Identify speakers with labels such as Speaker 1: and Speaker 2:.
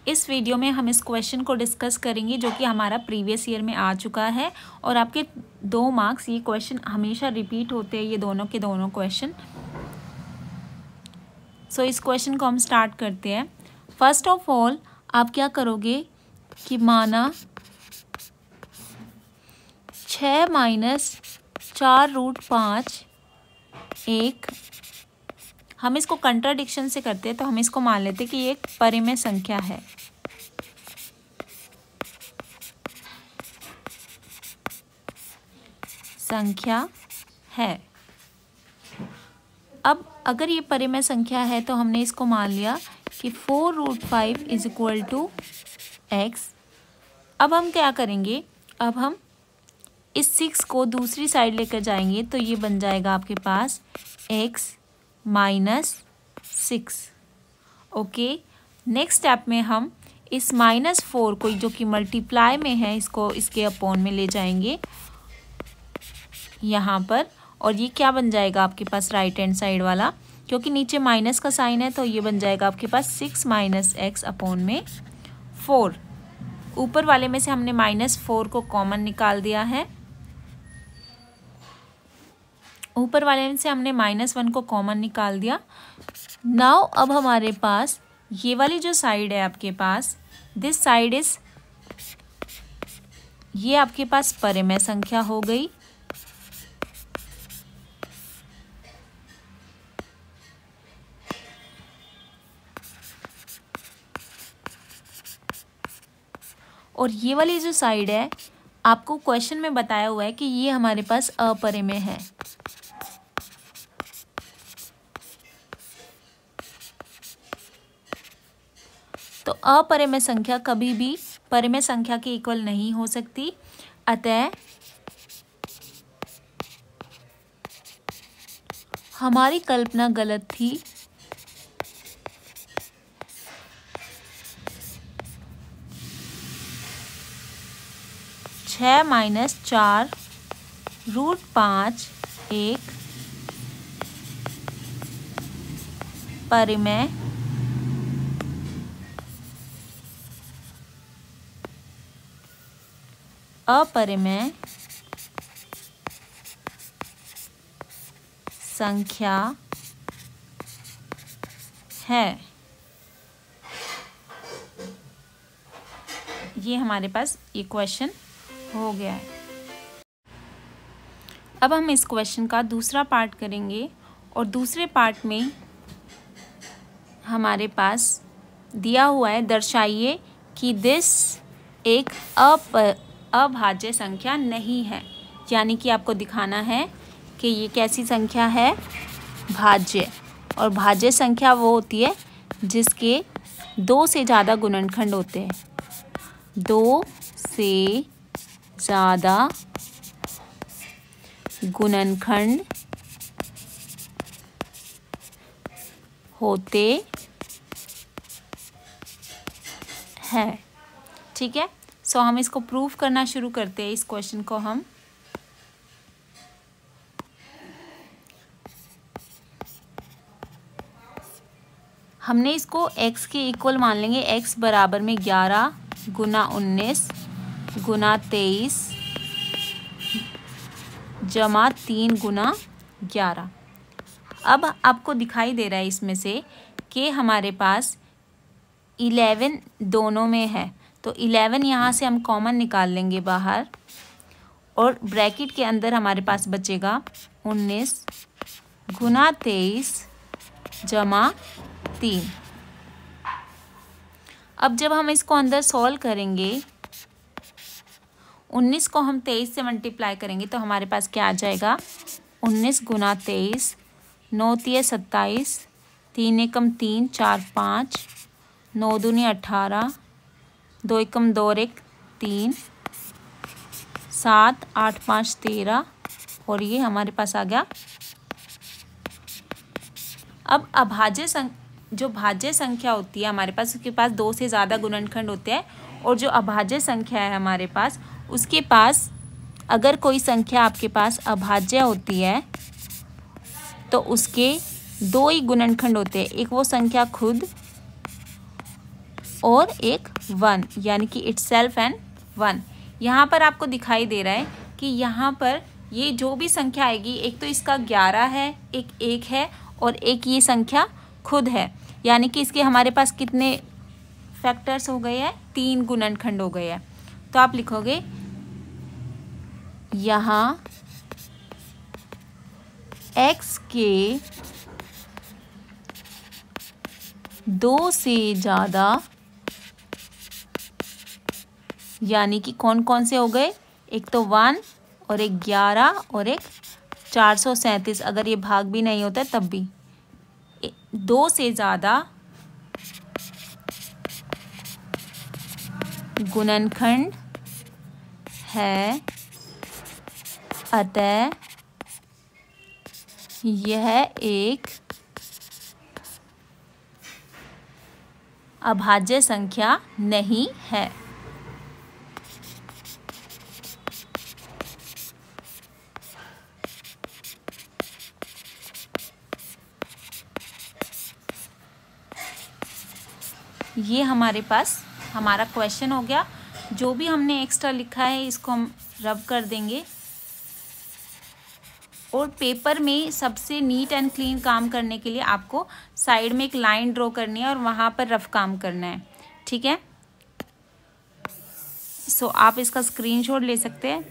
Speaker 1: इस वीडियो में हम इस क्वेश्चन को डिस्कस करेंगे जो कि हमारा प्रीवियस ईयर में आ चुका है और आपके 2 मार्क्स, ये क्वेश्चन हमेशा रिपीट होते हैं, ये दोनों के दोनों क्वेश्चन। सो इस क्वेश्चन को हम स्टार्ट करते हैं। फर्स्ट ऑफ ऑल आप क्या करोगे कि माना 6 - 4√5 एक, हम इसको कंट्राडिक्शन से करते हैं तो हम इसको मान लेते हैं कि ये एक परिमेय संख्या है। अब अगर ये परिमेय संख्या है तो हमने इसको मान लिया कि 4√5 = x। अब हम क्या करेंगे, अब हम इस 6 को दूसरी साइड लेकर जाएंगे तो ये बन जाएगा आपके पास x - 6। ओके, नेक्स्ट स्टेप में हम इस -4 को जो कि मल्टीप्लाई में है, इसको इसके अपॉन में ले जाएंगे यहाँ पर, और ये क्या बन जाएगा आपके पास राइट हैंड साइड वाला, क्योंकि नीचे माइनस का साइन है तो ये बन जाएगा आपके पास 6 - x अपॉन में 4। ऊपर वाले में से हमने -4 को कॉमन निकाल दिया है, ऊपर वाले में से हमने -1 को कॉमन निकाल दिया। नाउ अब हमारे पास ये वाली जो साइड है आपके पास, दिस साइड इज, ये आपके पास परिमेय संख्या हो गई। और ये वाली जो साइड है आपको क्वेश्चन में बताया हुआ है कि ये हमारे पास अपरिमेय है। तो अपरिमेय संख्या कभी भी परिमेय संख्या के इक्वल नहीं हो सकती, अतः हमारी कल्पना गलत थी। छः - 4√5 एक परिमेय अपरिमेय संख्या है। ये हमारे पास ये क्वेश्चन हो गया है। अब हम इस क्वेश्चन का दूसरा पार्ट करेंगे और दूसरे पार्ट में हमारे पास दिया हुआ है, दर्शाइए कि दिस एक अभाज्य संख्या नहीं है। यानी कि आपको दिखाना है कि ये कैसी संख्या है, भाज्य। और भाज्य संख्या वो होती है जिसके 2 से ज़्यादा गुणनखंड होते हैं, 2 से ज़्यादा गुणनखंड होते हैं। ठीक है, सो हम इसको प्रूफ करना शुरू करते हैं। इस क्वेश्चन को हमने इसको x के इक्वल मान लेंगे। x बराबर में 11 गुना 19 गुना 23 जमा 3 गुना 11। अब आपको दिखाई दे रहा है इसमें से कि हमारे पास 11 दोनों में है, तो 11 यहाँ से हम कॉमन निकाल लेंगे बाहर, और ब्रैकेट के अंदर हमारे पास बचेगा 19 गुना 23 जमा 3। अब जब हम इसको अंदर सॉल्व करेंगे, 19 को हम 23 से मल्टीप्लाई करेंगे तो हमारे पास क्या आ जाएगा, 19 गुना 23, 9 × 27, 3 × 3, 4 × 5, 9 दूनी 18, 2 × 2 = 3, 7, 8, 5, 13, और ये हमारे पास आ गया। अब जो भाज्य संख्या होती है हमारे पास, उसके पास 2 से ज़्यादा गुणनखंड होते हैं, और जो अभाज्य संख्या है हमारे पास, उसके पास अगर कोई संख्या आपके पास अभाज्य होती है तो उसके 2 ही गुणनखंड होते हैं। एक वो संख्या खुद और एक 1, यानी कि इटसेल्फ एंड 1। यहाँ पर आपको दिखाई दे रहा है कि यहाँ पर ये जो भी संख्या आएगी, एक तो इसका 11 है, एक 1 है और एक ये संख्या खुद है, यानी कि इसके हमारे पास कितने फैक्टर्स हो गए हैं, 3 गुणनखंड हो गए हैं। तो आप लिखोगे यहाँ x के 2 से ज़्यादा, यानी कि कौन कौन से हो गए, एक तो 1 और एक 11 और एक 437, अगर ये भाग भी नहीं होता तब भी 2 से ज़्यादा गुणनखंड है, अतः यह एक अभाज्य संख्या नहीं है। ये हमारे पास हमारा क्वेश्चन हो गया। जो भी हमने एक्स्ट्रा लिखा है इसको हम रब कर देंगे, और पेपर में सबसे नीट एंड क्लीन काम करने के लिए आपको साइड में एक लाइन ड्रॉ करनी है और वहाँ पर रफ काम करना है, ठीक है। सो आप इसका स्क्रीनशॉट ले सकते हैं।